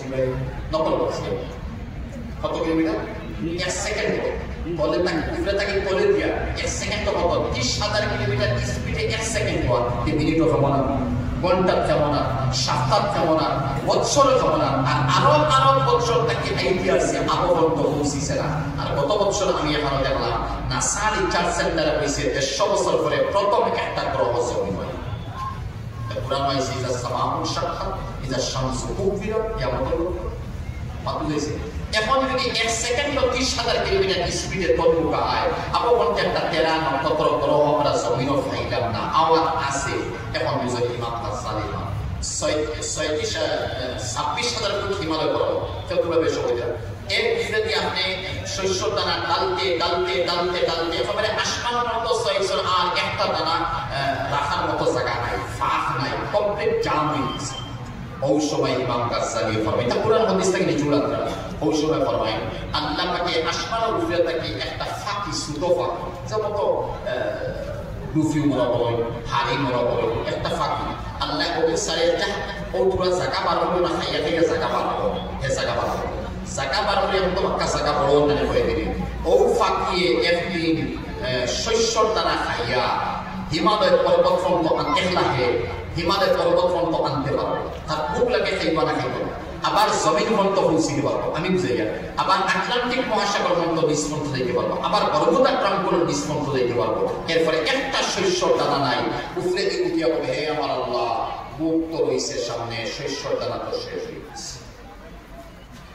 করছি ভাই, নকল করছি। কত কিলোমিটার? 1 সেকেন্ড বলে তাকে উপরে তাকে বলে দিয়া 1 সেকেন্ড কত? 30,000 কিলোমিটার স্পিডে 1 সেকেন্ড হওয়া। মিনিটও কেমন না, ঘন্টা কেমন না, সপ্তাহ কেমন না, বৎসর কেমন না, আর আরো বৎসর তাকে আইডিয়া আছে আবহাওয়া পৌঁছিছে না। আর গত বছর আমি এখনো দেখলাম নাসা রিসার্চ সেন্টারে হয়েছে 150 বছর পরে প্রথম একটা গ্রহ জমি হয়। কোরআন হয়েছে ইজা সামাউন শাক্কাত ইজা শামসু কুবিরাত কিয়ামতের মাতুল হয়েছে। এখন যদি 1 সেকেন্ড 30,000 কিলোমিটার স্পিডে তরুকা হয়, আবহাওয়া একটা তেরা নক্ষত্র গ্রহ আমরা জমিনও পাইলাম না, আওয়াজ আছে। এখন বুঝে ইমাম গাজ্জালী 26,000 ফুট হিমালয় গ্রহ চতুর্ভাবে সুবিধা। এর ভিতরে দিয়ে আপনি শস্য দানা ডালতে ডালতে ডালতে ডালতে একেবারে আসমানের মতো শস্য, আর একটা দানা রাখার মতো জায়গা নাই, ফাঁক নাই, কমপ্লিট জাম হয়ে গেছে। ওই সময় ইমাম গাজ্জালী ফরমায়, এটা পুরান হাদিস থেকে নিচুড়া করা, ওই সময় ফরমায় আল্লাহ পাকে আসমানের উপরে থেকে একটা ফাঁকি ছোটো ফাঁকি, যেমন তো লুফি মরা বলেন, হাড়ি মরা বলেন, একটা ফাঁকি আল্লাহ ওকে সারে যা ও পুরো জায়গা বার হলো না, খাইয়া খাইয়া জায়গা বার হলো, হে জায়গা বার হলো, জায়গা বার হলে এমন তো বাক্কা জায়গা বড় মানে করে দিলেন। ও ফাঁকিয়ে একদিন শস্যর দ্বারা খাইয়া হিমালয়ের পর্বত ফ্রন্ট আনতে লাগে, হিমালয়ের পর্বত ফ্রন্ট আনতে পারবো, তার ভোক লাগে খাইবা না খাইব, আবার জমিন ফ্রন্ট পৌঁছিতে পারবো, আমি বুঝাই, আবার আটলান্টিক মহাসাগর ফ্রন্ট নিষ্পন্ত দিতে পারবো, আবার পর্বত আক্রান্তগুলো নিষ্পন্ত দিতে পারবো। এরপরে একটা শস্যর দানা নাই, উপরে উঠিয়া বলে হে আমার আল্লাহ, বুক তো রয়েছে সামনে, শস্যর দানা তো শেষ হয়ে গেছে।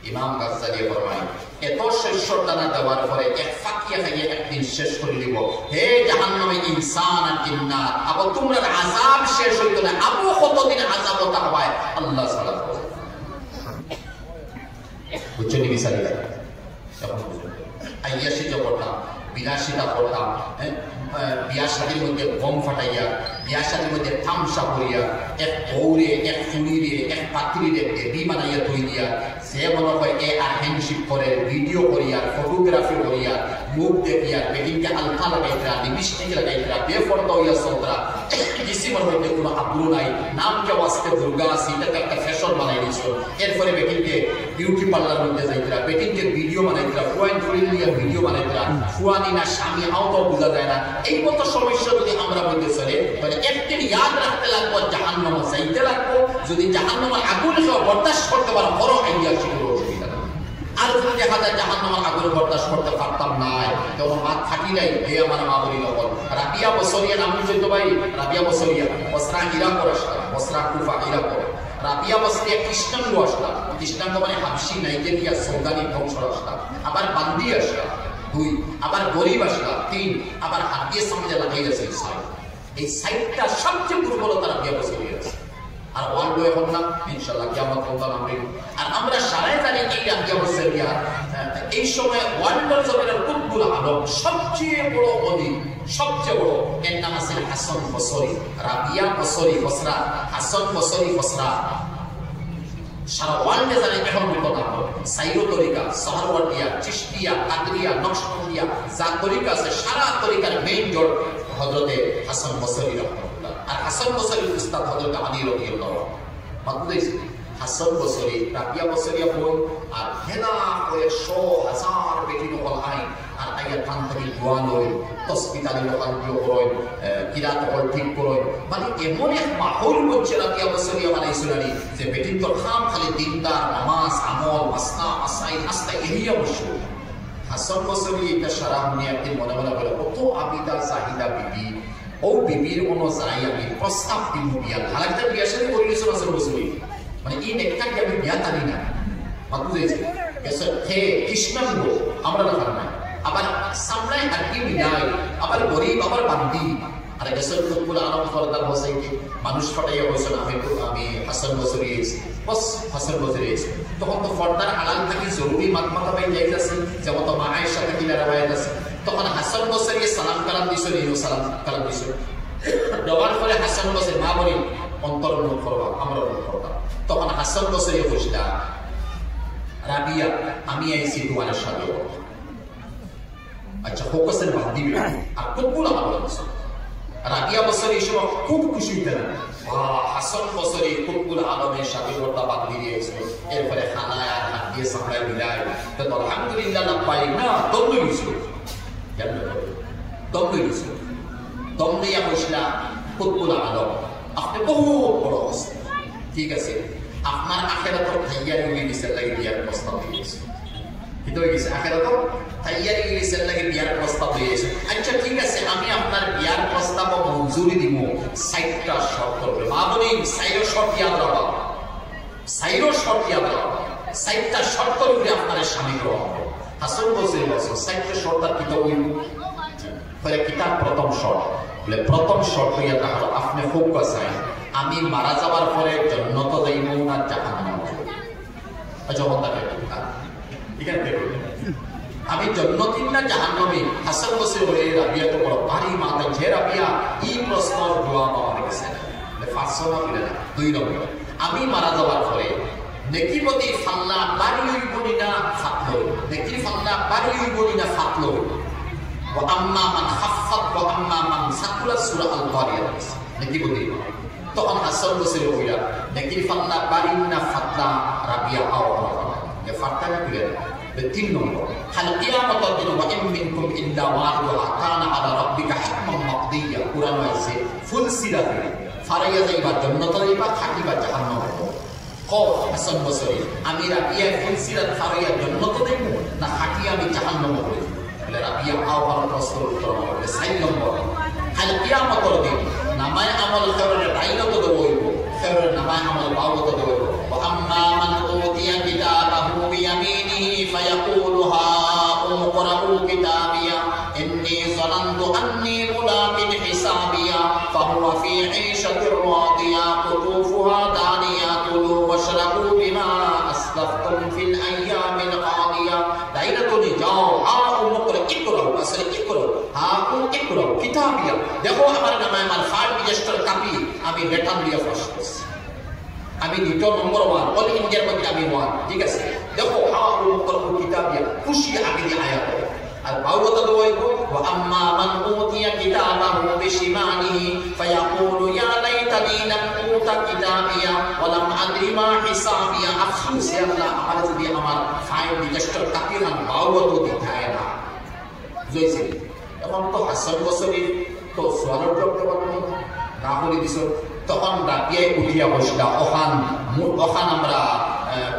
ইমাম গাজ্জালী ফরমায় এত শস্যর দানা দেওয়ার পরে এক ফাঁকিয়া খাইয়ে একদিন শেষ করে দিব, হে জাহান্নামী ইনসান আর জিন্নাত, আবার তোমরা আযাব শেষ হইতো না, আবু কতদিন আযাব তা হয় আল্লাহ সালাত করে বুঝছেন মিসালিটা। তখন আইয়াসিটা পড়তাম, বিলাসিতা পড়তাম, বিয়া শাদীর মধ্যে বম ফাটাইয়া, বিয়া শাদীর মধ্যে তামসা করিয়া, এক বৌরে এক ফুড়িরে এক পাত্রীরে দেবী বানাইয়া তৈ দিয়া, সে মনে হয় এ আর হ্যান্ডশিপ করে, ভিডিও করিয়া, ফটোগ্রাফি করিয়া, মুখ দেখিয়া, বেডিংকে আলফা লাগাইতরা, লিপস্টিক লাগাইতরা, বেফর্দা হইয়া চলতরা, কিসিমের মধ্যে কোনো আগ্রহ নাই, নামকে ওয়াস্তে দুর্গা আছে, এটাকে একটা ফ্যাশন বানাই দিয়েছিল। এরপরে বেটিংকে বিউটি পার্লার মধ্যে যাইতরা, বেটিংকে ভিডিও বানাইতরা, ফুয়াইন ফুরিল দিয়া ভিডিও বানাইতরা, ফুয়ানি না স্বামী আওতাও বোঝা যায় না। এই মতো সমস্যা যদি আমরা মধ্যে চলে, তাহলে একদিন ইয়াদ রাখতে লাগবো জাহান্নাম যাইতে লাগবো। যদি জাহান্নামের আগুন বরদাস্ত করতে পারো, বড় আইডিয়া শিখলো অসুবিধা নেই। আর যদি দেখা যায় জাহান্নামের আগুন বরদাস্ত করতে পারতাম নাই, তখন হাত থাকি নাই, হে আমার মা বলি নকল রাবিয়া বসরিয়া নাম বুঝতো ভাই, রাবিয়া বসরিয়া বসরা ইরাক আসলাম, বসরা কুফা ইরাক। রাবিয়া বসরিয়া খ্রিস্টান আসলাম, খ্রিস্টান মানে হাবশি নাইজেরিয়া সৌদানি বংশর আসলাম, আবার বান্দি আসলাম 2, আবার গরিব আসলাম 3, আবার হাত দিয়ে সামনে লাগাই গেছে এই সাইডটা সবচেয়ে দুর্বলতা রাবিয়া বসরিয়া আছে। আর ওয়ার্ল্ড এখন না ইনশাআল্লাহ কিয়ামত পর্যন্ত আমরা, আর আমরা সারাই জানি এই রাবিয়া বসরিয়া এই সময় ওয়ার্ল্ডের জমিনের কুতুবুল আলম সবচেয়ে বড় অলি, সবচেয়ে বড়, এর নাম আছে হাসান বসরি, রাবিয়া বসরি বসরা, হাসান বসরি বসরা। সারা ওয়ার্ল্ডে জানে এখন মতো নাম সাইরো তরিকা, সাহারওয়ার্দিয়া, চিশতিয়া, কাদরিয়া, নকশবন্দিয়া, যা তরিকা আছে সারা তরিকার মেইন জোর হযরতে হাসান বসরি রাহমাতুল্লাহ। আর হাসান বসরির উস্তাদ হযরত আলী রাদিয়াল্লাহু আনহু। মাতুদাইস হাসান বসরি, রাবিয়া বসরিয়া বল, আর হেনা করে 100,000 বেটি নকল আই, আর আইয়া থান থেকে দোয়া লই, তসবিতালি লোকাল দিও করই, কিরাত হল ঠিক করই, মানে এমন এক মাহৌল মধ্যে রাবিয়া বসরিয়া বানাইছিলেন যে বেটিন তোর খাম খালি দিনদার, নামাজ, আমল, মাসনা, মাসাই, হাসতা এহিয়া বসু। হাসান বসরি এটা সারা নিয়ে একদিন মনে মনে বলে, কত আবিদা জাহিদা বিবি, ও বিবির কোনো যাই আমি প্রস্তাব দিব বিয়া, হালাকটা বিয়া সাথে করিয়েছিল হাসান বসরি, মানে এই নেকটাকে আমি বিয়া টানি না, মাতু যাইছে এসে হে কৃষ্ণাঙ্গ আমরা রাখার নাই, আবার সামলায় আর কি মিলাই, আবার গরিব, আবার বান্দি। আর গেছেন কুতুবুল আলম ফরদার হোসেনকে মানুষ ফাটাইয়া হয়েছেন, আমি হাসান বসরি এসেছি, বস হাসান বসরি এসেছি। তখন তো ফর্দার আলাল থাকি জরুরি মাতমাতা পাই যাইতেছি, যেমন তো মা আয়েশা থাকি রাওয়ায়াত আছে। তখন হাসান বসরি সালাম কালাম দিছিল, ইউ সালাম কালাম দিছিল, দেওয়ার পরে হাসান বসরি মা বলি অন্তর মুখ করবা, আমরা মুখ করবা। তখন হাসান বসরি বসলা, রাবিয়া আমি আইছি তোমার সাথে, আচ্ছা ফোকাসের বাদ দিবে, আর কুতুবুল আলম রাবিয়া বসরি এই সময় খুব খুশি হইতেন, হাসান বসরি কুতুবুল আলমের সাথে বাদ দিয়ে দিয়েছিল। এরপরে রাবিয়া সামলায় মিলায় তো আলহামদুলিল্লাহ লাপাই না দম লইছো কেন দম লইছো দম লইয়া বসলা কুতুল আলম আপনি বহু বড় অবস্থা ঠিক আছে আপনার আখেরাতর তৈয়ারি হয়ে গেছে লাগে বিয়ার প্রস্তাব দিয়েছে কিন্তু হয়ে গেছে আখেরাতর তৈয়ারি হয়ে গেছে লাগে বিয়ার প্রস্তাব দিয়েছে আচ্ছা ঠিক আছে আমি আপনার বিয়ার প্রস্তাব মঞ্জুরি দিব 60টা শর্ত করে মামুনি সাইরো শর্ত ইয়াদ রাখা সাইরো শর্ত ইয়াদ রাখা 60টা শর্ত করে আপনার স্বামী গ্রহণ হবে হাসান বসে বসে 60টা শর্ত কি তো ওই ফলে কিতাব প্রথম শর্ত বলে প্রথম শর্ত ইয়াদ রাখা আপনি ফোকাস আই আমি মারা যাবার পরে জান্নাত যাইব না জাহান্নাম যখন তাকে এখানে আমি জান্নাতি না জাহান্নামী হাসান বসে বলে রাবিয়া তো বড় ভারী মাথা যে রাবিয়া এই প্রশ্নের জবাব আমার কাছে না ফাসনা বলে না 2 নম্বর আমি মারা যাবার পরে নেকিমতি ফাল্লা বাড়ি হইব না ফাতলো নেকি ফাল্লা বাড়ি হইব না ফাতলো ওয়া আম্মা মান খাফফাত ওয়া আম্মা মান সাকুলা সূরা আল কারিয়া নেকিমতি তখন হাসান বসে বইয়া নেকি ফাল্লা বাড়ি না ফাতলা রাবিয়া আওয়াজ এ ফাতলা বলে 3 নম্বর হাল কিয়ামতের দিন ওয়া ইন মিনকুম ইল্লা ওয়াহিদুহা কানা আলা রাব্বিকা হিকমান মাকদিয়া কুরআন আছে ফুল সিরাত ফারাইয়া যাইবা জান্নাত যাইবা থাকিবা জাহান্নাম কও হাসান বসরি আমি রাবিয়া ফুল সিরাত ফারাইয়া জান্নাত যাইব না থাকি আমি জাহান্নাম হইব বলে রাবিয়া আওয়ার প্রশ্ন উত্তর হবে 4 নম্বর হাল কিয়ামতের দিন নামায় আমল করে ডাইলত দেবইব করে নামায় আমল বাউত দেবইব ওয়া আম্মা মান উতিয়া কিতাবাহু বিয়ামিনিহি ফায়াকুলু হা উমকরাউ কিতাবিয়া ইন্নী যানানতু আন্নী মুলাকিন হিসাবিয়া ফাহুয়া ফি ঈশাতির রাদিয়া কুতুফুহা দানিয়া কুলু ওয়াশরাবু বিমা আসলাফতুম ফিল আইয়ামিল কাদিয়া দাইরাতুনি যাও হা উমকরা ইকরাউ আসলে ইকরাউ হা ইকরাউ কিতাবিয়া দেখো আমার নামে আমার ফাইল রেজিস্টার কপি আমি বেতন দিয়ে ফাঁস করছি আমি দ্বিতীয় নম্বর 1 অল ইন্ডিয়ার মধ্যে আমি 1 ঠিক আছে দেখো হাউল করব কিতাবিয়া খুশি আগে দিয়ে আয়াত আর বাউত দওয়াইবো ওয়া আম্মা মান উতিয়া কিতাবাহু বিশিমানিহি ফায়াকুলু ইয়া লাইতানি লাম উতা কিতাবিয়া ওয়া লাম আদরি মা হিসাবিয়া আফসোস ইয়া আল্লাহ আমার যদি আমার ফাইল রেজিস্টার কপি না বাউত দিখায় না জয়সি এখন তো হাসান বসরি তো সোয়ালের জবাব দেওয়ার না বলে দিছ তখন রাবিয়ায় উঠিয়া বসলা ওখান আমরা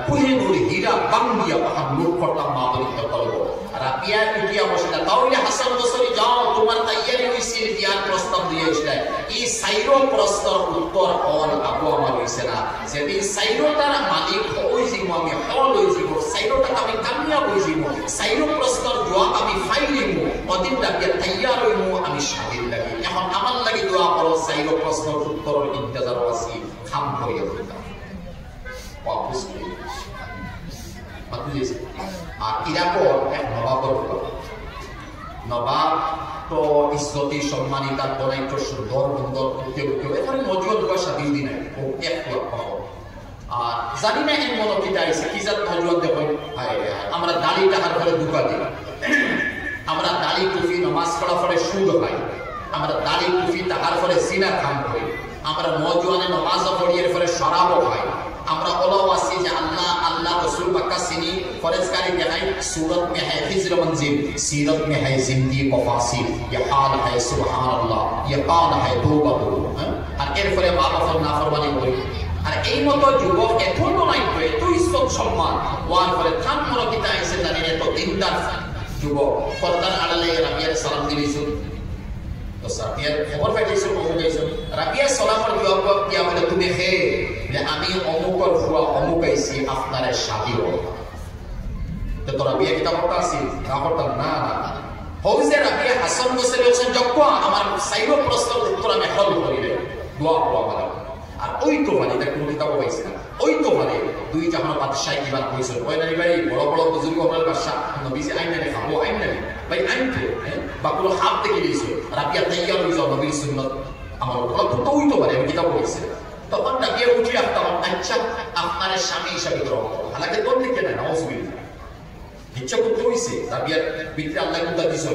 কুহিনুর হীরা বাঙ্গিয়া ওখান লুট করতাম মা বলিত করবো রাবিয়ায় উঠিয়া বসলা তাহলে হাসান বসরি যাও তোমার তৈয়ারি হয়েছে বিয়ার প্রস্তাব দিয়ে এসলে এই সাইরো প্রশ্নের উত্তর হল আবু আমার হয়েছে না যেদিন সাইরোটার মালিক হয়ে যাব আমি হল হয়ে যাব সাইরোটাকে আমি কামিয়াব হয়ে যাব সাইরো প্রশ্নের জবাব আমি ফাইলিব অদিন রাবিয়া তৈয়ার হইব আমি স্বাধীন লাগি এখন আমার লাগি দোয়া করো সাইরো প্রশ্নের উত্তরের ইন্তজার আছি খাম করিয়া দিতাম वापस मतलब আর ইরাকর এক নবাবর নবাব তো ইজ্জতি সম্মানী তার বনাইতো সুন্দর সুন্দর উঠে উঠে এখানে মজুদ পয়সা দিন নাই ও এক লক্ষ আর জানি না এর মনে কি চাইছে কি জাত মজুদ দেখো আমরা দাড়ি টাকার ফলে দুকা দিই আমরা দাড়ি টুপি নামাজ পড়া ফলে সুদ পাই আমরা দাড়ি টুপি টাকার ফলে সিনা খাম করি আমরা মজুয়ানে নামাজ পড়িয়ে ফলে শরাবও খাই আমরা ওলাওয়াসি যে আল্লাহ আল্লাহ रसूल बक्का सिनी फरजकारी देखाई सूरत में है हिज्र मंजिल सीरत में है जिंदगी मफासिल ये हाल है सुभान अल्लाह ये काल है तौबा আর এর ফলে মা বাবার নাফরমানি করি আর এই মতো যুবক এত নাই তো এত ইজ্জত সম্মান ওয়ার ফলে থান মনো কিতা এসে জানেন এত দিনদার যুবক পর্দার আড়ালে রাবিয়ার সালাম দিয়েছিল तो साथिया खबर पाइছো বহু গাইছো রাবিয়া সালামের জবাব দিয়া বলে তুমি হে যে আমি অমুকর ফুয়া অমুক আইছি আপনারে শাদি হল তো রাবিয়া কিতাব পড়তাছি না পড়তাম না হইছে রাবিয়া হাসান বসরি বলছেন যখন আমার সাইরো প্রশ্নের উত্তর আমি হল করিলে দোয়া করব আর ওই তো মানে এটা কোন কিতাব পাইছে না ওই তো মানে দুই জাহান বাদশাহ কিবার কইছে ওই না ভাই বড় বড় বুজুর্গ হল বাদশাহ নবী সে আইন না খাবো আইন না ভাই আইন তো বা কোন হাত থেকে দিয়েছে রাবিয়া তৈয়ার হইছে নবীর সুন্নাত আমার বড় তো ওই তো মানে আমি কিতাব পড়েছি তখন রাবিয়া উঠে আসতাম আচ্ছা আপনার স্বামী হিসাবে গ্রহণ করো হালাকে তোর লিখে না নাউজুবিল্লাহ ইচ্ছা করতে হইছে রাবিয়ার বিক্রি আল্লাহ কুদা দিছ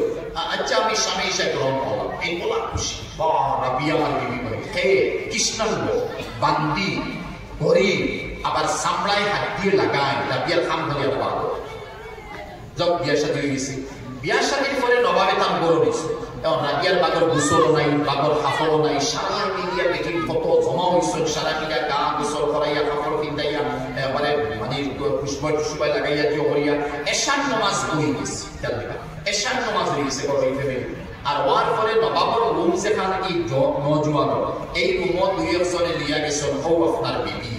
আচ্ছা আমি স্বামী হিসাবে গ্রহণ করলাম এই বলা খুশি বা রাবিয়া আমার বিবি বলে হে কৃষ্ণাঙ্গ বান্দি গরিব আবার সামড়ায় হাত দিয়ে লাগায় রাবিয়ার খাম ধরিয়া পাবো যখন বিয়ার সাথে হয়ে গেছে বিয়ার সাথীর পরে নবাবে তার বড় হয়েছে এখন রাবিয়ার বাগর গোসলও নাই বাগর হাফড়ও নাই সারা মিলিয়া বেটির কত জমা হয়েছে সারা মিলিয়া গা গোসল করাইয়া কাপড় কিনতাইয়া মানে মানে পুষ্পায় লাগাইয়া দিয়ে করিয়া এশার নামাজ হয়ে গেছে এশার নামাজ হয়ে গেছে বড় এই ফ্যামিলি আর ওয়ার পরে নবাবর রুম যেখানে এই নজওয়ান এই রুমত দুই একজনে লিয়া গেছেন ও আপনার বিবি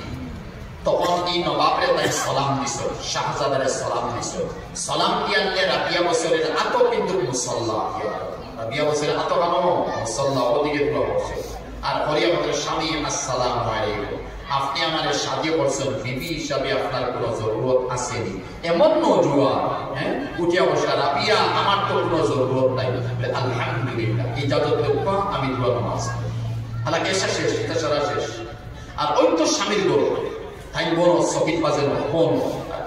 তখন এই নবাবরে তাই সালাম দিছ শাহজাদারে সালাম দিছ সালাম দিয়ালে রাবিয়া বছরের আত কিন্তু মুসল্লা রাবিয়া বছরের আত কেন মুসল্লা ওদিকে পুরো বসে আর পরে আমাদের স্বামী আসসালামু আলাইকুম আপনি আমার সাহায্য করছেন বিবি হিসাবে আপনার কোনো জরুরত আসেনি এমন নজওয়ান হ্যাঁ উঠিয়া বসে রাবিয়া আমার তো কোনো জরুরত নাই আলহামদুলিল্লাহ ইজাজত দেব আমি দুয়া নামাজ হালাকি এসা শেষ এটা সারা শেষ আর ওই তো স্বামীর গরু তাই বড় সকিত বাজে কোন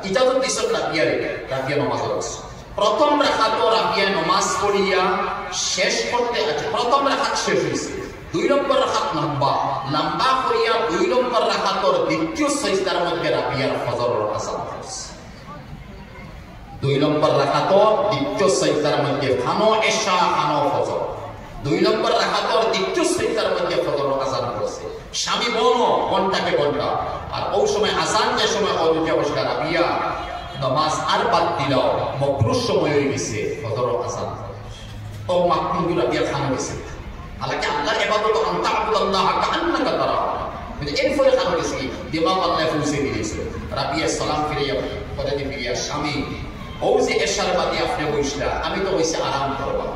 ইজাজত দিছেন রাবিয়ারে রাবিয়া নামাজ পড়ছে প্রথম রাকাত রাবিয়া নামাজ পড়িয়া শেষ করতে আছে প্রথম রাকাত শেষ হইছে দুই নম্বর রাকাত লম্বা করিয়া দুই নম্বর রাকাতর দ্বিতীয় সাজদার মধ্যে রাবিয়ার ফজরের আযান হইছে দুই নম্বর রাকাতর দ্বিতীয় সাজদার মধ্যে খানো এশা খানো ফজর দুই নম্বর রাকাতর দ্বিতীয় সাজদার মধ্যে ফজরের আযান হইছে স্বামী ঘন্টাকে ঘন্টা আর ওই সময় আযান যে সময় অজুকে বসে রাবিয়া নামাজ আর বাদ দিলাও মকরুর সময় হয়ে গেছে ফজরের আযান ও মাকরুহ রাবিয়া খান হইছে হালাকি আল্লাহর ইবাদত আনতা আবুদাল্লাহ কান্নাকা তারা মানে এর ফলে খান হইছে দিমাগ আল্লাহ ফুসে দিয়েছে রাবিয়া সালাম ফিরিয়া পরে ফিরিয়া স্বামী ও যে এশার বাদে আপনি বসলা আমি তো বসে আরাম করবা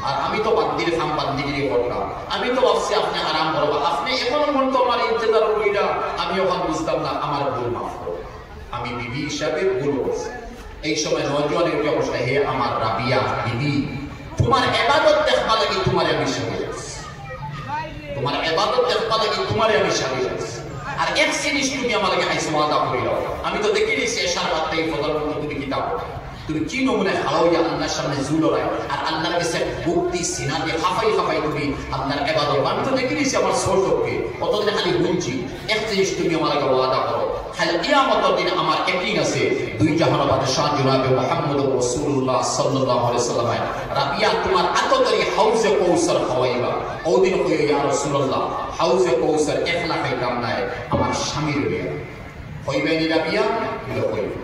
আর আমি তো বান্দির খাম বান্দিগিরি করলাম আমি তো ভাবছি আপনি আরাম করবা আপনি এখনো পর্যন্ত আমার ইন্তজার কইরা আমি ওখান বুঝতাম না আমার ভুল মাফ করো আমি বিবি হিসাবে ভুল করছি এই সময় নজওয়ানের কি অবস্থা হে আমার রাবিয়া বিবি তোমার ইবাদত দেখবা লাগি তোমারে আমি সাজিয়েছি তোমার ইবাদত দেখবা লাগি তোমারে আমি সাজিয়েছি আর এক জিনিস তুমি আমার লাগে আইসো ওয়াদা করিও আমি তো দেখিনি শেষার বাদে ফজর পর্যন্ত তুমি কিতাব তুমি কি নমুনা হাওয়া আল্লাহর সামনে জুলরায় আর আল্লাহর কাছে মুক্তি সিনা দিয়ে হাফাই হাফাই তুমি আল্লাহর ইবাদত আমি তো দেখিনি আমার ছোটকে কতদিন খালি গুনছি এক জিনিস তুমি আমার লাগে ওয়াদা করো খালি কিয়ামতের দিন আমার ইয়াকিন আছে দুই জাহানের বাদশাহ জনাবে মুহাম্মদুর রাসূলুল্লাহ সাল্লাল্লাহু আলাইহি ওয়াসাল্লাম রাবিয়া তোমার আততরি হাউজে কৌসার খাওয়াইবা ওদিন কই ইয়া রাসূলুল্লাহ হাউজে কৌসার একলা খাইতাম না আমার স্বামীর বিয়া হইবেনি রাবিয়া বলে কইবে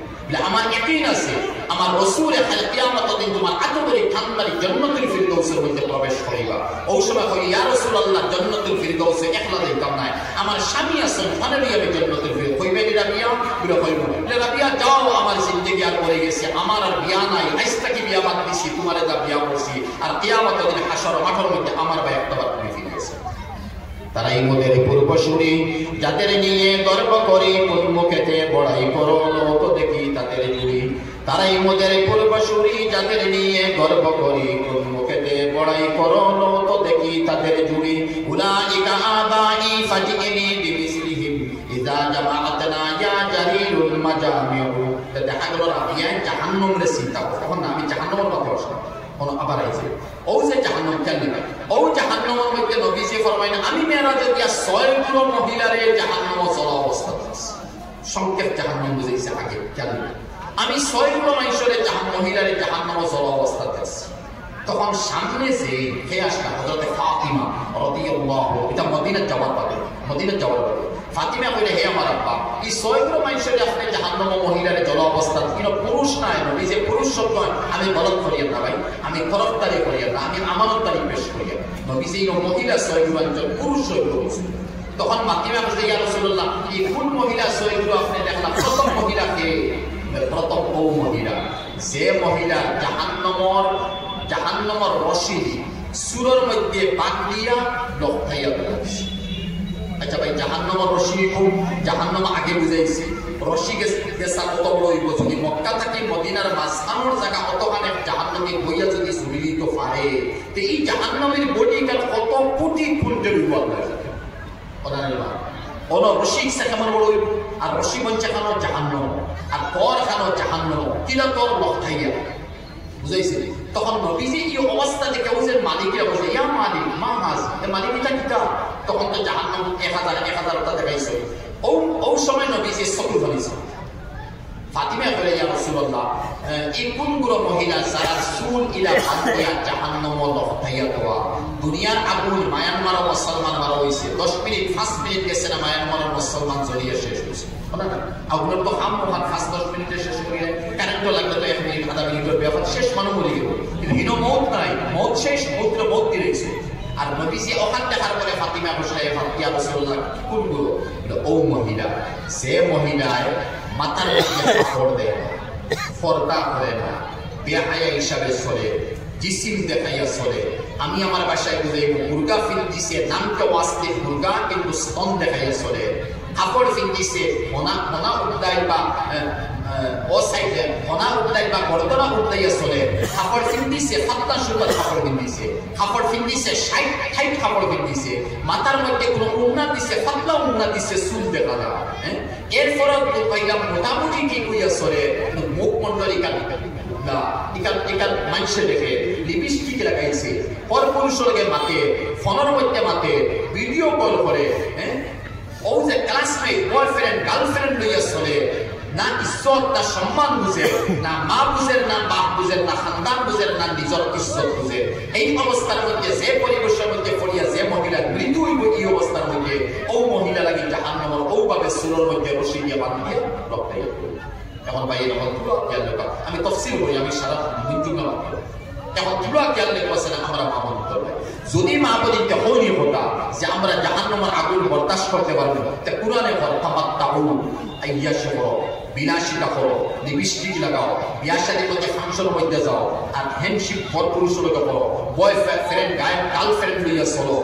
আমার ইয়াকিন আছে আমার রাসূল খালি কিয়ামতের দিন তোমার আততরি ঠান্ডারি জান্নাতুল ফিরদাউসের মধ্যে প্রবেশ করিবা ওই সময় কই ইয়া রাসূলুল্লাহ জান্নাতুল ফিরদাউসে একলা যাইতাম না আমার স্বামী আছেন ফানারি আমি জান্নাতুল ফিরদাউস কইবেনি রাবিয়া বলে কইবে রাবিয়া যাও আমার জিন্দেগি আর পড়ে গেছে আমার আর বিয়া নাই আজকে কি বিয়া বাদ দিছি তোমারে দা বিয়া করছি আর কিয়ামতের দিন হাসর মাঠের মধ্যে আমার ভাই একবার তুমি ফিরে গেছে তারা এই মোদের পূর্বসূরি যাদের নিয়ে গর্ব করি কোন মুখেতে বড়াই করো লোক দেখি তাদের জুড়ি তারা এই মোদের পূর্বসূরি যাদের নিয়ে গর্ব করি কোন মুখেতে বড়াই করো লোক দেখি তাদের জুড়ি উলাইকা আবাই ফাজিনি বিমিসলিহিম ইযা জামাআতনা ইয়া জারিরুল মাজামিউ দেখা গেল রাবিয়া জাহান্নামের চিন্তা তখন আমি জাহান্নামের কথা বলছি আবার আইছে ও যে জাহান্নাম চলবে ও জাহান্নামের মধ্যে নবীজি ফরমাইনা আমি মেরাজে গিয়া 6 জন মহিলারে জাহান্নামে চলা অবস্থা আছে সংকেত জাহান্নাম বুঝাইছে আগে চলবে আমি 6 জন মানুষের মহিলারে জাহান্নামে চলা অবস্থা আছে তখন সামনে যে হে আসা হযরত ফাতিমা রাদিয়াল্লাহু এটা মদিনা যাওয়ার পথে ফাতিমা কইলে হে আমার আব্বা এই 6 জন মানুষের আপনি জাহান্নামে মহিলারে চলা অবস্থা কিনা পুরুষ নাই নবী যে পুরুষ শব্দ আমি গলত করিয়া না ভাই আমি তরফদারি করিয়া না আমি আমানতদারি পেশ করিয়া নবী যে মহিলা 6 জন পুরুষ হইছে তখন ফাতিমা বলতে ইয়া রাসূলুল্লাহ এই কোন মহিলা 6 জন আপনি দেখলাম প্রথম মহিলাকে প্রথম ও মহিলা যে মহিলা জাহান্নামের রশি সুরের মধ্যে বাঁধিয়া লক্ষাইয়া দিয়েছে আচ্ছা ভাই জাহান্নামের রশি খুব জাহান্নাম আগে বুঝাইছি রশি গেছা কত বড় হইব যদি মক্কা থেকে মদিনার মাঝখানোর জায়গা অতখানে জাহান্নামে বইয়া যদি চুরি তো পারে তো এই জাহান্নামের বডি কাল কত কোটি কুইন্টাল হইব আপনার রশি কেমন বড় হইব আর রশি মঞ্চে খানো জাহান্নাম আর কর খানো জাহান্নাম কিনা তোর লক্ষাইয়া বুঝাইছে তখন নবীজি এই অবস্থা দেখে বুঝেন মালিকের বসে ইয়া মালিক মা হাজ এ মালিক এটা কিতা তখন তো জাহান্নাম 1000 1000টা দেখাইছে ও সময় নবীজি সকল বলেছে ফাতিমা বলে ইয়া রাসূলুল্লাহ এই কোনগুলো মহিলা যারা চুল ইলা ভাতিয়া জাহান্নামে লহটাইয়া দেওয়া দুনিয়ার আগুন মায়ানমার মুসলমান মারা হইছে 10 মিনিট 5 মিনিট গেছে না মায়ানমার মুসলমান জ্বলিয়ে শেষ হইছে আগুনের তো হাম মহান 5-10 মিনিটে শেষ করিলে কারেন্ট লাগলে তো 1 মিনিট আধা মিনিটের ব্যাপার শেষ মানুষ মরে গেল কিন্তু হিনো মৌত নাই মৌত শেষ মৌত দিয়েছে আর নবীজি ওখান দেখার পরে ফাতিমা বসায় ইয়া রাসূলুল্লাহ কোনগুলো ও মহিলা সে মহিলায় মাথার মধ্যে কাপড় দেয় না পর্দা করে না বেহায়া হিসাবে চলে জিসিম দেখাইয়া চলে আমি আমার বাসায় বুঝাইব মুরগা ফিল দিছে নামকে ওয়াস্তে মুরগা কিন্তু স্তন দেখাইয়া চলে কাপড় ফিল দিছে মনা উদ্দাই বা ও সাইডে মনা উদ্দাই বা গর্দনা উদ্দাইয়া চলে কাপড় ফিল দিছে ফাত্তা সুতার কাপড় ফিল দিছে কাপড় ফিল দিছে সাইড কাপড় ফিল দিছে মাথার মধ্যে কোনো উন্না দিছে ফাতলা উন্না দিছে চুল দেখা যায় এরপর পাইলাম মোটামুটি কি কইয়া চলে মুখমণ্ডলী মানুষে দেখে লিপস্টিক লাগাইছে পর পুরুষের লগে মাতে ফোনের মধ্যে মাতে ভিডিও কল করে ও যে ক্লাসমেট বয়ফ্রেন্ড গার্লফ্রেন্ড লইয়া চলে না ইজ্জত না সম্মান বুঝে না মা বুঝে না বাপ বুঝে না খানদান বুঝে না নিজের ইজ্জত বুঝে এই অবস্থার মধ্যে যে পরিবেশের মধ্যে পড়িয়া যে মহিলা মৃত্যু হইব এই অবস্থার মধ্যে ও মহিলা লাগি জাহান্নামের ওভাবে সুরের মধ্যে রশি দিয়ে বাঁধিয়ে রক্তাইয়া এখন ভাই এরকম তুলো খেয়াল লেখা আমি তফসিল করি আমি সারা মৃত্যু না এখন তুলো খেয়াল লেখা আছে না আমরা মামন করবে যদি মাহবুদিনকে হইনি হতা যে আমরা জাহান্নামের আগুন বরদাস্ত করতে পারবো তা কোরআনে ফাতামাত্তাউ আইয়াশা করো বিলাসিতা করো লিপস্টিক লাগাও বিয়া শাদী করতে ফাংশনের মধ্যে যাও আর হ্যান্ডশিপ পর পুরুষের লগে করো বয়ফ্রেন্ড গার্লফ্রেন্ড লইয়া চলো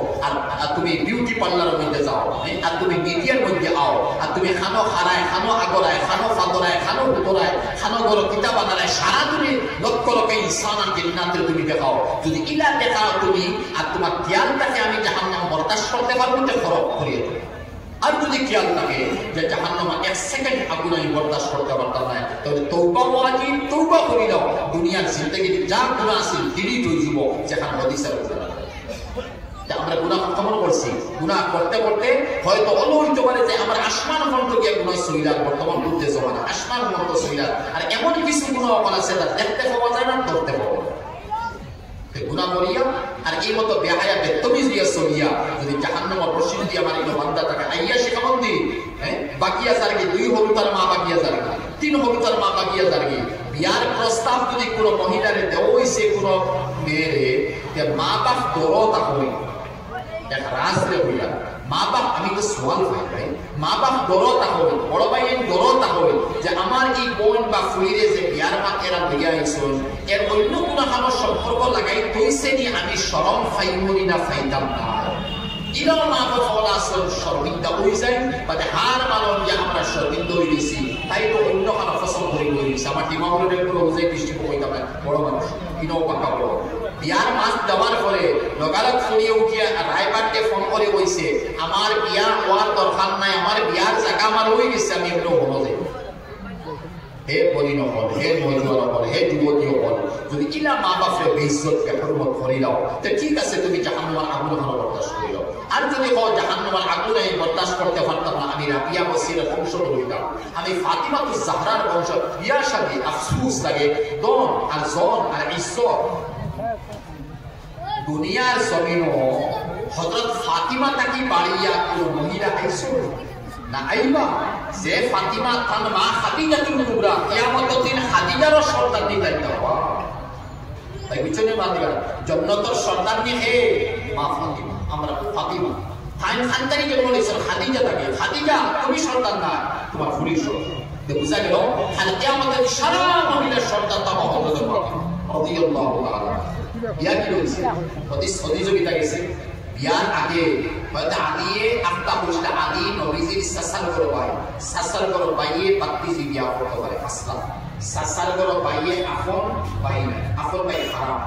আর তুমি বিউটি পার্লারের মধ্যে যাও আর তুমি মিডিয়ার মধ্যে আও আর তুমি খানো হারায় খানো আগরায় খানো ফাদরায় খানো উতরায় খানো গরো কিতাব আনারায় সারা তুমি লক্ষ লক্ষ ইনসান আর জিন্নাতের তুমি দেখাও যদি ইলা দেখাও তুমি আর তোমার জ্ঞানটাকে আমি জাহান্নাম বরদাস্ত করতে পারবো তে ফরক করিয়ে দেবো আর যদি খেয়াল থাকে যে জাহান্নামে 1 সেকেন্ড আগুন আমি বরদাস্ত করতে পারতাম না তাহলে তওবা ওয়াজিব তওবা করি দাও দুনিয়ার জিন্দেগি যা গুনাহ আছে ডিলিট হয়ে যাব যেখানে হাদিসের কথা আমরা গুনাহ কখন করছি গুনাহ করতে করতে হয়তো অন্য হইতে পারে যে আমার আসমান পর্যন্ত গিয়ে গুনাহ সইলা বর্তমান করতে জমানা আসমান পর্যন্ত সইলা আর এমন কিছু গুনাহ আছে যা দেখতে পাওয়া যায় না ধরতে পাওয়া যায় গুনাহ করিয়া আর এই মতো বেহায়া বেতমিজ দিয়া সরিয়া যদি জাহান্নামের রশি দিয়ে আমার এই বান্দা থাকে আইয়া সে কেমন দি বাকিয়া জারগে 2 হলুতার মা বাকিয়া জারগে 3 হলুতার মা বাকিয়া জারগে বিয়ার প্রস্তাব যদি কোনো মহিলারে দেওয়া হইছে কোনো মেয়েরে তে মা বাপ দরতা হই এক রাজরে হইয়া মা বাপ আমি তো সওয়াল পাই ভাই মা বাপ দরতা হই বড় ভাইয়ের দরতা হই যে আমার এই বোন বা ফুইরে যে বিয়ার মাকেরা লইয়া আইছন এর অন্য কোনো আমার সম্পর্ক লাগাই কইছে নি আমি শরম ফাইমনি না ফাইতাম না ইরাও মা বাপ হলা আসল শর্মিন্দা হই যায় বা হার মানন যে আমরা শর্মিন্দা হই গেছি তাই তো অন্য কোনো ফসল করি হইছে আমার দিমাগের পুরো বুঝাই দৃষ্টি কইতাম না বড় মানুষ ইনো পাকা বড় বিয়ার মাস দেওয়ার পরে লগালগ ফুরিয়ে উঠিয়ে রায়বারকে ফোন করে কইছে আমার বিয়া হওয়ার দরকার নাই আমার বিয়ার জায়গা আমার হয়ে গেছে আমি এগুলো বলো যাই হে পরিণ হল হে মজুয়ার হল হে যুবতী হল যদি কিনা মা বাপরে বেইজ্জতকে হরমত করি দাও তো ঠিক আছে তুমি জাহান্নামের আগুন বরদাস্ত করি দাও আর যদি কও জাহান্নামের আগুন আমি বরদাস্ত করতে পারতাম না আমি রাবিয়া বসিরের বংশ হইতাম আমি ফাতিমাতুজ জাহরার বংশ বিয়া শাদী আফসোস লাগে দন আর জন আর ইজ্জত দুনিয়ার জমিনও হযরত ফাতিমা তাকি বাড়িয়া কোন মহিলা আইছো না আইবা যে ফাতিমা তার মা খাদিজাতুল কুবরা কিয়ামতের দিন খাদিজার সন্তান নিতে যাওয়া তাই বিচনে মাদিবা জান্নাতের সন্তান নি হে মা ফাতিমা আমরা ফাতিমা ফাইন খানদানি কে বলেছে খাদিজা তাকে খাদিজা তুমি সন্তান না তোমার ফুরির সন্তান বুঝা গেল আর কিয়ামতের সারা মহিলার সন্তান তা হযরত ফাতিমা রাদিয়াল্লাহু তাআলা বিয়া কি হয়েছে প্রতিযোগিতা গেছে বিয়ার আগে হয়তো আলিয়ে আফতা হইছিল আলী নবীজির সাসার করো বাইয়ে বাত্তিজি বিয়া করতে পারে আসলাম সাসার করো বাইয়ে আপন বাই না আপন বাই হারাম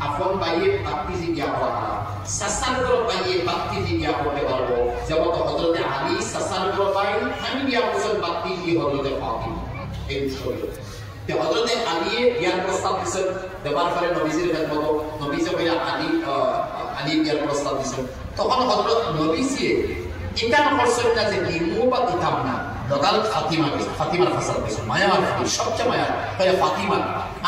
আপন বাইয়ে বাত্তিজি বিয়া করা হারাম সাসার করো বাইয়ে বাত্তিজি বিয়া করতে পারবো যেমন হযরতে আলী সাসার করো বাই আমি বিয়া করছেন বাত্তিজি হযরতে ফাতিমা এই বিষয় হযরতে আলী বিয়ার প্রস্তাব দিয়েছেন দেবার পরে নবীজির খেদমত নবীজি বলে আলী বিয়ার প্রস্তাব দিয়েছেন তখন হযরত নবীজি এখানে করছেন না যে লিমু বা দিতাম না লগাল ফাতিমা গেছে ফাতিমার ফাসাদ গেছে মায়ার সবচেয়ে মায়ার তাই ফাতিমা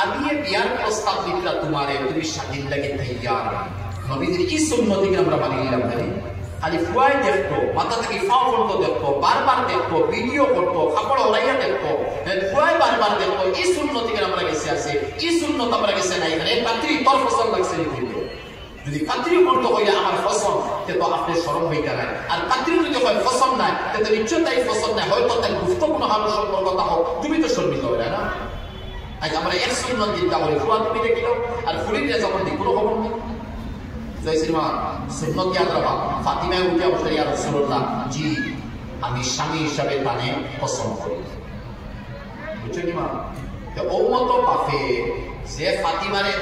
আলিয়ে বিয়ার প্রস্তাব দিতরা তোমারে তুমি শাদির লাগে তৈয়ার নবীদের কি সুন্নতিকে আমরা মানি নিলাম জানি খালি ফুয়াই দেখতো মাথা থেকে ফাও করতো দেখতো বারবার দেখতো ভিডিও করতো কাপড় ওড়াইয়া দেখতো ফুয়াই বারবার দেখতো এই সুন্নতিকে আমরা গেছে আছে এই সুন্নত আমরা গেছে না এখানে পাত্রী তোর ফসল লাগছে কিন্তু যদি পাত্রী করতে হইলে আমার ফসল তে তো আপনি শরম হইতে নাই আর পাত্রী যদি হয় ফসল নাই তে তো নিশ্চয় তাই ফসল নাই হয়তো তার গুরুত্বপূর্ণ হালো সম্পর্কতা হোক তুমি তো শর্মিত হইলে না আজ আমরা এক সুন্নত দিতে বলি ফুয়া তুমি দেখিল আর ফুলিতে যখন দিই কোনো খবর নেই জয়সিমা সুন্নত ইয়াদ রাখা ফাতিমায় উঠে বসে ইয়া রাসূলুল্লাহ জি আমি স্বামী হিসাবে তানে পছন্দ করি বুঝছো কি মা ওমত বাফে যে ফাতিমারে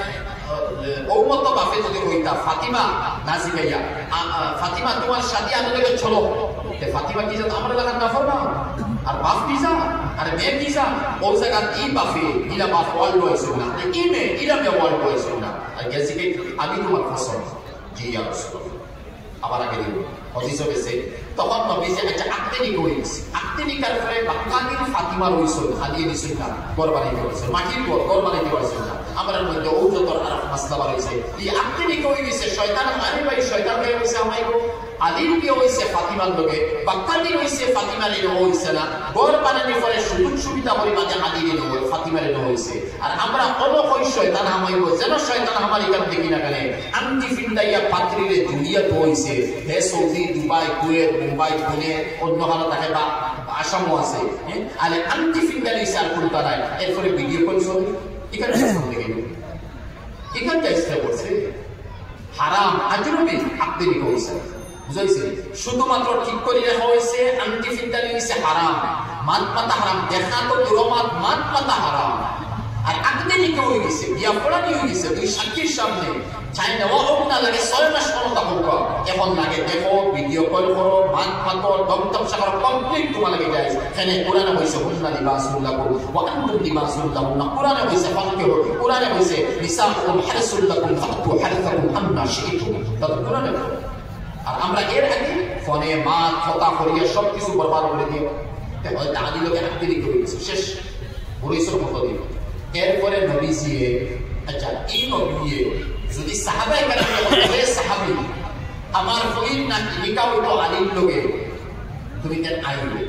ওমত বাফে যদি হইতা ফাতিমা নাজি ভাইয়া ফাতিমা তোমার শাদী আনলে চলো তে ফাতিমা কি জানো আমরা লাগা না ফরমা আর বাপ কি যা আর মেয়ে কি যা ও জায়গা এই বাফে ইলা বাপ ওয়ার্ল্ড হইছে না কি মে ইলা মে ওয়ার্ল্ড হইছে না আর গেছে কি আমি তোমার পছন্দ জি ইয়া রাসূলুল্লাহ আবার আগে দিও হদিস হইছে তখন নবীজি একটা আকতেনি কইছে আকতেনি কার পরে বাক্কাদিন ফাতিমা রইছে খালিয়ে দিছিল না কুরবানি করেছে মাটির কুরবানি করেছে না আমাদের মধ্যে ওজতর আর মাসলা রইছে এই আকতেনি কইছে শয়তান আরে ভাই শয়তান কে হইছে আমাইগো আলীর কি হইছে ফাতিমার লগে বাক্কাদি হইছে ফাতিমার এর হইছে না কুরবানি পরে সুযোগ সুবিধা পরিমাণে আলীর এর হইছে ফাতিমার এর হইছে আর আমরা অন্য কই শয়তান আমাইগো যেন শয়তান আমার ইকার দেখি না কেন আন্তি ফিন্দাইয়া পাত্রীরে দুনিয়া তো হইছে হে Saudi Dubai Kuwait Mumbai Pune অন্য হালা থাকে বা আসামও আছে আরে আন্তি ফিঙ্গার ইসার করতে নাই এরপরে ভিডিও কল ছবি এখানে শুনতে গেল এখানটা ইচ্ছা করছে হারাম আজরবি আপনি কইছে বুঝাইছে শুধুমাত্র ঠিক করে রাখা হয়েছে আন্তি ফিঙ্গার ইসে হারাম মাত পাতা হারাম দেখা তো দুরমাত মাত পাতা হারাম আর আপনি নিকে হয়ে গেছে বিয়া পড়ানি হয়ে গেছে দুই সাক্ষীর সামনে চাই নেওয়া হোক না লাগে 6 মাস ক্ষমতা হোক এখন লাগে দেখো ভিডিও কল করো মাত পাতো দমদম সাগর কমপ্লিট তোমার লাগে যায় এখানে কোরআনে হইছে হুন্না লিবাসুল লাকুম ওয়া আনতুম লিবাসুল লাহুম না কোরআনে হইছে ফাকিহ কোরআনে হইছে নিসাউকুম হারসুল লাকুম ফাতু হারসাকুম আন্না শিইতুম তত কোরআনে আর আমরা এর আগে ফোনে মাত কথা করিয়ে সব কিছু বরবাদ করে দিই তাহলে দাদি লোকে হাতে লিখে দিয়েছে শেষ পুরুষের মতো দিই এরপরে নবীজি আচ্ছা এই নবী যদি সাহাবায়ে কেরাম বলে সাহাবী আমার ফকির না লিখা হইতো আলীর লগে তুমি কেন আইবে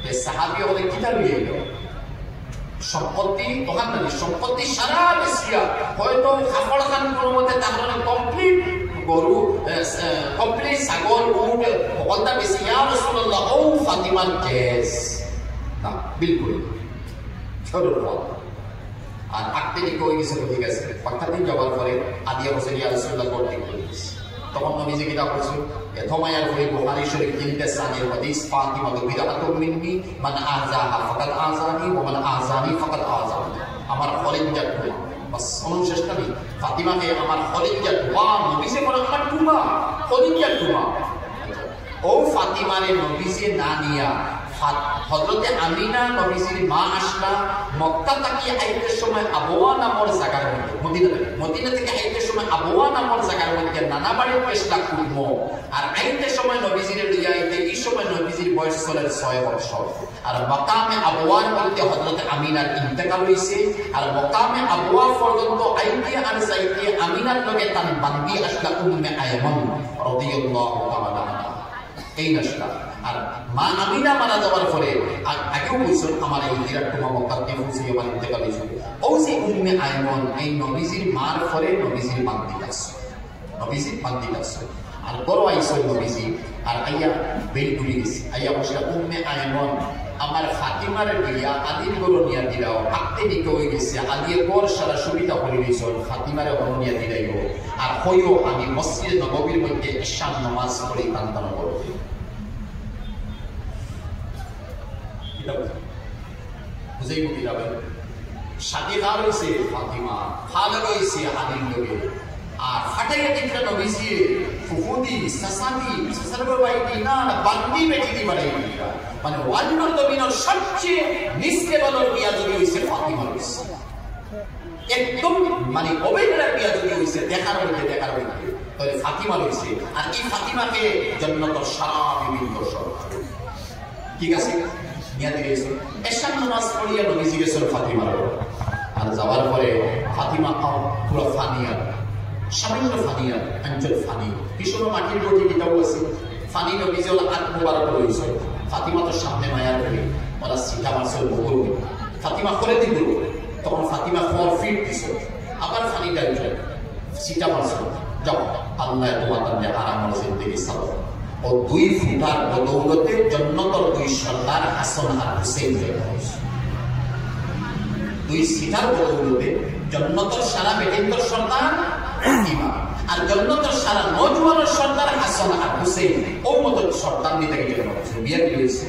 এই সাহাবী হলে কিটা লইয়ে গেল সম্পত্তি ওখান থেকে সম্পত্তি সারা বেশিয়া হয়তো কাপড় খান কোনো মতে তার মানে কমপ্লিট গরু কমপ্লিট ছাগল উট ওটা বেশি ইয়া রাসূলুল্লাহ ও ফাতিমার কেস না বিলকুল ছোট আর আটতে দিকে হয়ে গেছে ঠিক আছে পাক্কা দিন যাওয়ার পরে আদিয়া হোসেন ইয়া রাসূলুল্লাহ করতে গেছে তখন নবীজি কিতা করছে এতমায়ার হয়ে বুখারী শরীফ তিনটা সানের হাদিস ফাতিমা বিদআতুম মিন্নি মান আযাহা ফাকাদ আযানি ওয়া মান আযানি ফাকাদ আযানি আমার খলিজা টুমা বাস অনুশেষ নেই ফাতিমাকে আমার খলিজা টুমা নবীজি বলে আমার টুমা খলিজা টুমা ও ফাতিমারে নবীজি না নিয়া হযরতে আমিনা নবীজির মা আসলা মক্কা থেকে আইতে সময় আবওয়া নামের জায়গার মধ্যে মদিনা থেকে আইতে সময় আবওয়া নামের জায়গার মধ্যে নানা বাড়ির পেশলা কুলম আর আইতে সময় নবীজির লইয়া আইতে এই সময় নবীজির বয়স ছিল 6 বছর আর মাকামে আবওয়ার মধ্যে হযরতে আমিনার ইন্তেকাল হইছে আর মাকামে আবওয়া পর্যন্ত আইতে আর যাইতে আমিনার লগে তান বান্দি আসলা উম্মে আয়মান রাদিয়াল্লাহু তাআলা এই নষ্টা আর মা আমিনা মারা যাওয়ার পরে আগেও বলছেন আমার এই বিরাট তোমা মক্কাতে পৌঁছে আমার ইন্তেকাল হয়েছিল ও যে উম্মে আয়মন এই নবীজির মার পরে নবীজির বান্দি আছে নবীজির বান্দি আছে আর বড় আইসল নবীজি আর আইয়া বেল তুলি গেছে আইয়া বসে উম্মে আয়মন আমার ফাতিমার বিয়া আদির গরু নিয়া দিলাও আত্তে দিকে হয়ে গেছে আদির পর সারা সুবিধা করে দিয়েছিল ফাতিমারে গরু নিয়া দিলাইব আর হইও আমি মসজিদে নববীর মধ্যে ঈশান নামাজ পড়ে কান্দানো করব বুঝাইব কিভাবে শাদী কার হইছে ফাতিমা খাল হইছে আদির লগে আর ফাটাইয়া দিকরা নবীজি ফুফুদি সাসাদি সাসারগর বাইটি না বান্দি বেটি দি বাড়াই দিরা মানে ওয়ান্ডার দবিনর সবচেয়ে নিষ্কেবলর বিয়া যদি হইছে ফাতিমা হইছে একদম মানে অবেদনার বিয়া যদি হইছে দেখার মধ্যে তাহলে ফাতিমা রয়েছে, আর এই ফাতিমাকে জান্নাতের সারা বিভিন্ন সরকার ঠিক আছে নিয়ে দিয়েছে। এশার নামাজ পড়িয়া নবীজি গেছিল ফাতিমার, আর যাওয়ার পরে ফাতিমা পুরো ফানিয়া, সামান্য ফানিয়া, অঞ্চল ফানি, ভীষণ মাটির গতি এটাও আছে ফানি। নবীজি ওলা হাত মোবারক রয়েছে, ফাতিমা তো সামনে মায়ার করে ওরা সিটা মারছে বগল, ফাতিমা করে দিল, তখন ফাতিমা 4 ফিট দিছ, আবার ফানিটা উঠে সিটা মারছে, যাও আল্লাহ তোমার তাদের আরাম জিন্দেগি চালো। ও 2 ফুটার বদৌলতে জান্নাতের 2 সর্দার হাসান আর হুসেইন হয়েছে। 2 সিটার বদৌলতে জান্নাতের সারা বেটিন্তর সর্দার ইমাম, আর জান্নাতের সারা নওজওয়ানের সর্দার হাসান আর হুসেইন। ও মত সর্দার নিতে গিয়ে বিয়ে কি হয়েছে,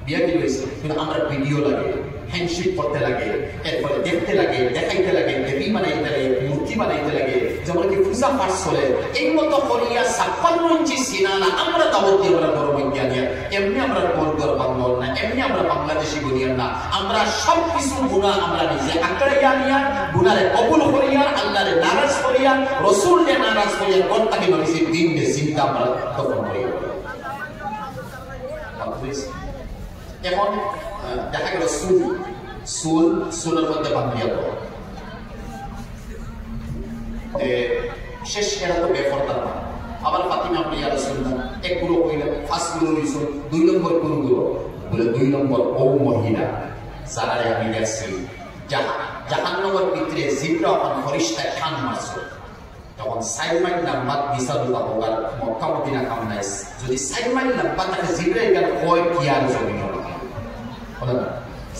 বিয়ে কি হয়েছে, কিন্তু আমরা ভিডিও লাগে, হ্যান্ডশেক করতে লাগে, এরপরে দেখতে লাগে, দেখাইতে লাগে, দেবী বানাইতে লাগে, মূর্তি বানাইতে লাগে, যেমন কি পূজা পাঠ চলে, এই মতো করিয়া 56 ইঞ্চি সিনানা আমরা দাওয়াত দিয়ে আমরা বড় বিজ্ঞানিয়া, এমনি আমরা বর্গর বাংলার না, এমনি আমরা বাংলাদেশি বলিয়ার না, আমরা সব কিছু গুনাহ আমরা নিজে আঁকড়াইয়া নিয়া, গুনারে কবুল করিয়া, আল্লাহরে নারাজ করিয়া, রাসূলকে নারাজ করিয়া, গড়টাকে নবীজি দিনকে চিন্তা আমরা তখন করিয়া। এখন দেখা গেল সুলের মধ্যে বান্ধিয়া দেওয়া শেষ, এরা তো বেফরদার না। আবার ফাতিমা আপনি ইয়ারা শুনলাম এক গুলো কইলেন, ফার্স্ট গুলো রইছ, 2 নম্বর কোন গুলো বলে 2 নম্বর ও মহিলা যারা আমি গেছি জাহান্নামের ভিতরে জিব্রা এখন ফরিস্তায় খান মারছে, তখন 4 মাইল নাম্বার দিশাদুল্লাহ হোগার মক্কা মদিনা কাম নাই, যদি 4 মাইল নাম্বার তাকে জিব্রাইল গেল কয় কি আর জমিন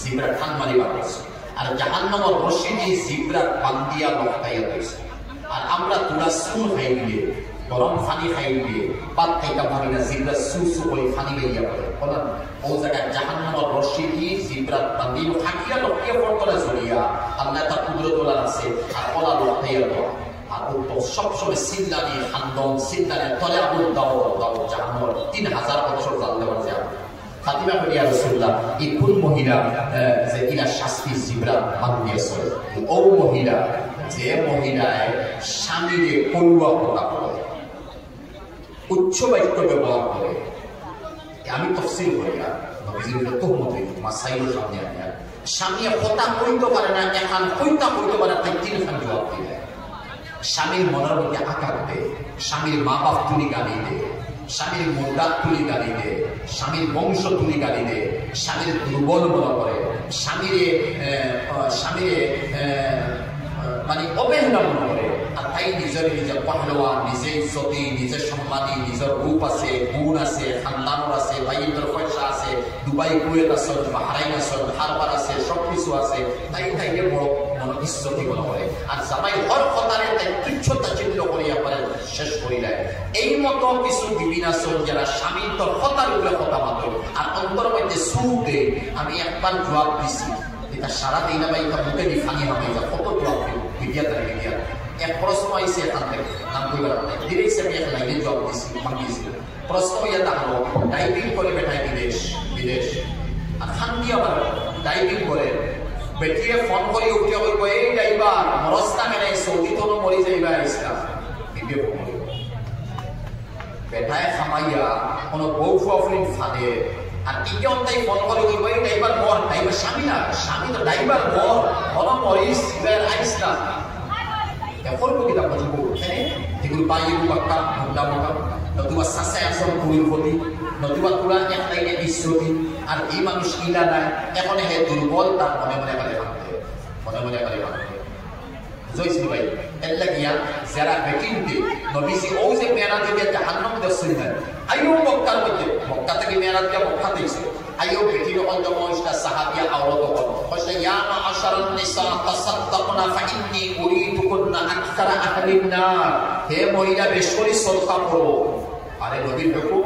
জিব্রা খান মারিবা করছে, আর জাহান্নামের রশি দিয়ে জিব্রা বান্ধিয়া লটকাইয়া দিয়েছে। আর আমরা তোরা সুর খাই দিয়ে, গরম পানি খাই দিয়ে, পাত খাইতে পারি না, জিব্রা সু করে পানি বেরিয়া পড়ে, বলেন ও জায়গায় জাহান্নামের রশি দিয়ে জিব্রা বান্ধিয়ে থাকিয়া লটকিয়া পড়তলে চলিয়া, আল্লাহ তার কুদরত আছে, আর ওলা লটকাইয়া দেওয়া, আর ও তো সবসময় সিন্দানি খান্দন সিন্দানি তলে আবুল দাও জাহান্নামের 3000 বছর জানতে পারছে। ফাতিমা বলিয়া রাসূলুল্লাহ এই কোন মহিলা যে ইলা শাস্তি জিব্রা বান্ধিয়েছে, ও মহিলা যে মহিলায় স্বামীরে করুয়া কথা বলে, উচ্চ বাক্য ব্যবহার করে, আমি তফসিল করি না নবীজির তহমত মাসাইল সামনে আনিয়া, স্বামী কথা কইতে পারে না, এখন কইতা কইতে পারে তাই 3 খান জবাব দিলে, স্বামীর মনের মধ্যে আঘাত দেয়, স্বামীর মা বাপ তুলি গালি দেয়, স্বামীর মোটা তুলি গালি দে, স্বামীর বংশ তুলি গালি দে, স্বামীর দুর্বল মনে করে, স্বামীর মানে অবহেলা মনে করে, আর তাই নিজের নিজের পহলওয়ান, নিজের ইজ্জতি, নিজের সম্মানী, নিজের রূপ আছে, গুণ আছে, খানদানোর আছে, ভাইয়ের পয়সা আছে, দুবাই কুয়েত আছে, বাহরাইন আছে, হারবার আছে, সবকিছু আছে, তাই তাইকে বড় মনে ইজ্জতি মনে করে, আর জামাই হর কথারে তাই তুচ্ছতা চিহ্ন করিয়া পারে শেষ করিলেন। এই মতো কিছু বিভিন্ন আছে যারা স্বামীর তোর কথার উপরে কথা মাত্র, আর অন্তর মধ্যে সুদে আমি একবার জবাব দিছি, এটা সারা দিন আমি এটা মুখে দিয়ে ফানি হবে, কত জবাব মিডিয়া তার মিডিয়া এক প্রশ্ন আইসে এখান থেকে নাম কইবার নাই, ডিরেক্ট আমি এক লাইনে জবাব দিছি, মাগিয়েছি। প্রশ্ন ইয়া হলো ডাইভিং করে বেটায় বিদেশ, আর খান দিয়ে আবার ডাইভিং করে বেটিয়ে ফোন করে উঠে হইব, এই ড্রাইভার মরস্তা মেনে সৌদি তো মরি যাইবা ইসলাম ভিডিও ফোন বেটায় খামাইয়া কোনো বউ ফুয়াফুলি ফাঁদে, আর ইকে অন্তাই ফোন করে হইব, এই ড্রাইভার মর, ড্রাইভার স্বামী না, স্বামী তো ড্রাইভার মর, কোনো মরিস আইসলাম এখন কিতা বুঝব, এগুলো পাইয়ে বাক্কা মুদ্রা মোটা, নতুবা সাসে আসন কুড়ির প্রতি, নতুবা তোরা একটাই ঈশ্বরী, আর এই মানুষ ইলা নাই, এখন হে দুর্বল, তার মনে মনে কালে ভাবতে, মনে মনে কালে ভাবতে জয়শ্রী ভাই এর লাগিয়া যারা বেটিনতে নবীজি ও যে মেয়েরা দিবে জাহান্নাম দর্শন দেন, আইও মক্কার মধ্যে, মক্কা থেকে মেয়েরা দিয়ে মক্কা দিয়েছে, আইও বেটির অন্তম ইসটা সাহাবিয়া আওরত কর, কইছে ইয়া মাআশারান নিসা তাসাদদাকনা ফাইন্নী উরিদুকুন্না আকসারা আহলিন নার, হে মহিলা বেশ করে সদকা করো। আরে নবীর হুকুম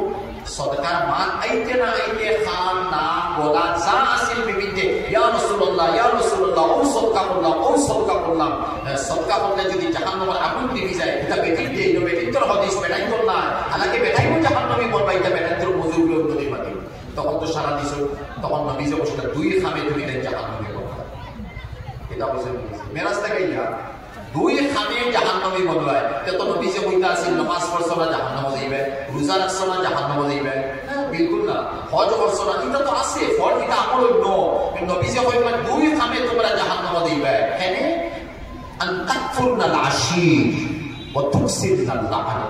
সদকার মান আইতে না আইতে খান না বলা যা আসিল বিবিতে, ইয়া রাসূলুল্লাহ ও সদকা করলাম, সদকা করলে যদি জাহান্নামের আগুন নিভে যায়, এটা বেটিতে এই বেটির হাদিস বেটাই কর না, আলাকে বেটাইও জাহান্নামে মরবা, এটা বেটার মজুর নদী মাটি, তখন তো সারা দিছ, তখন নবী যে বসে 2 খামে তুমি জাহান্নামে মরবা, এটা বসে মেরাজ থেকে ইয়া দুই খামে জাহান্নামী বলবায় তো নবী যে কইতা আছিল নামাজ পড়ছ না জাহান্নাম যাইবে রোজা রাখছ না জাহান্নাম যাইবে বিলকুল না হজ করছ না এটা তো আছে ফল এটা আমল নো নবী যে কইবা দুই খামে তোমরা জাহান্নাম যাইবে কেনে আন তাকফুরনাল আশীর ওয়া তুকসিরনাল লাআন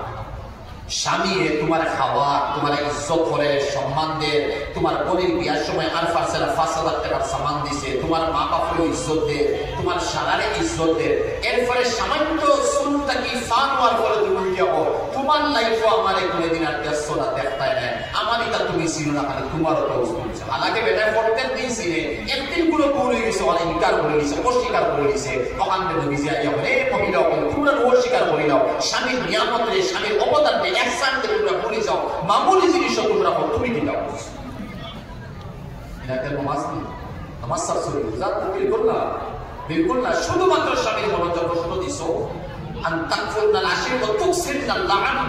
স্বামী তোমার খাওয়া তোমার ইজ্জত করে সম্মান দে তোমার বোনের বিয়ার সময় আর ফারসালা ৫,০০০ টাকার সামান দিছে তোমার মা বাপেরও ইজ্জত দে তোমার সারারে ইজ্জত দে এরপরে সামান্য সুন্নতা কি ফানওয়ার করে তুমি যাও তোমার লাইফও আমারে কোনদিন আর দেখছনা দেখতাই না আমার এটা তুমি চিনো না খালি তোমারও তো উস্তুছে হালাকে বেটা পড়তে দিয়েছি রে একদিন গুলো বলে গেছে অনেক ইনকার করে গেছে অস্বীকার করে গেছে ওখান থেকে নবী জিয়া ইয়া বলে মহিলা বলে তোমরা অস্বীকার করে নাও স্বামীর নিয়ামত রে স্বামীর অবদান রে একসাথে তোমরা ভুলে যাও মামুলি জিনিসও তোমরা তুমি কি দাও এটা কেন নামাজ সাবসুরি জাত বিলকুল না শুধুমাত্র স্বামীর মনোযোগ শুধু দিছো আন তাকফুরনাল আশীর ওয়া তুকসিরনাল লাআন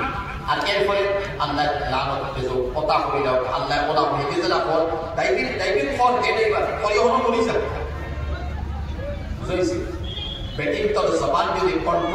আর এরপরে আল্লাহ লানত দেও কথা কইলাও আল্লাহ ওলা হইতে যা পর দাইবিন ফল এটাইবার পরিহন বলি যাবে বুঝাইছি বেটিং তো জবান যদি কন্ট্রোল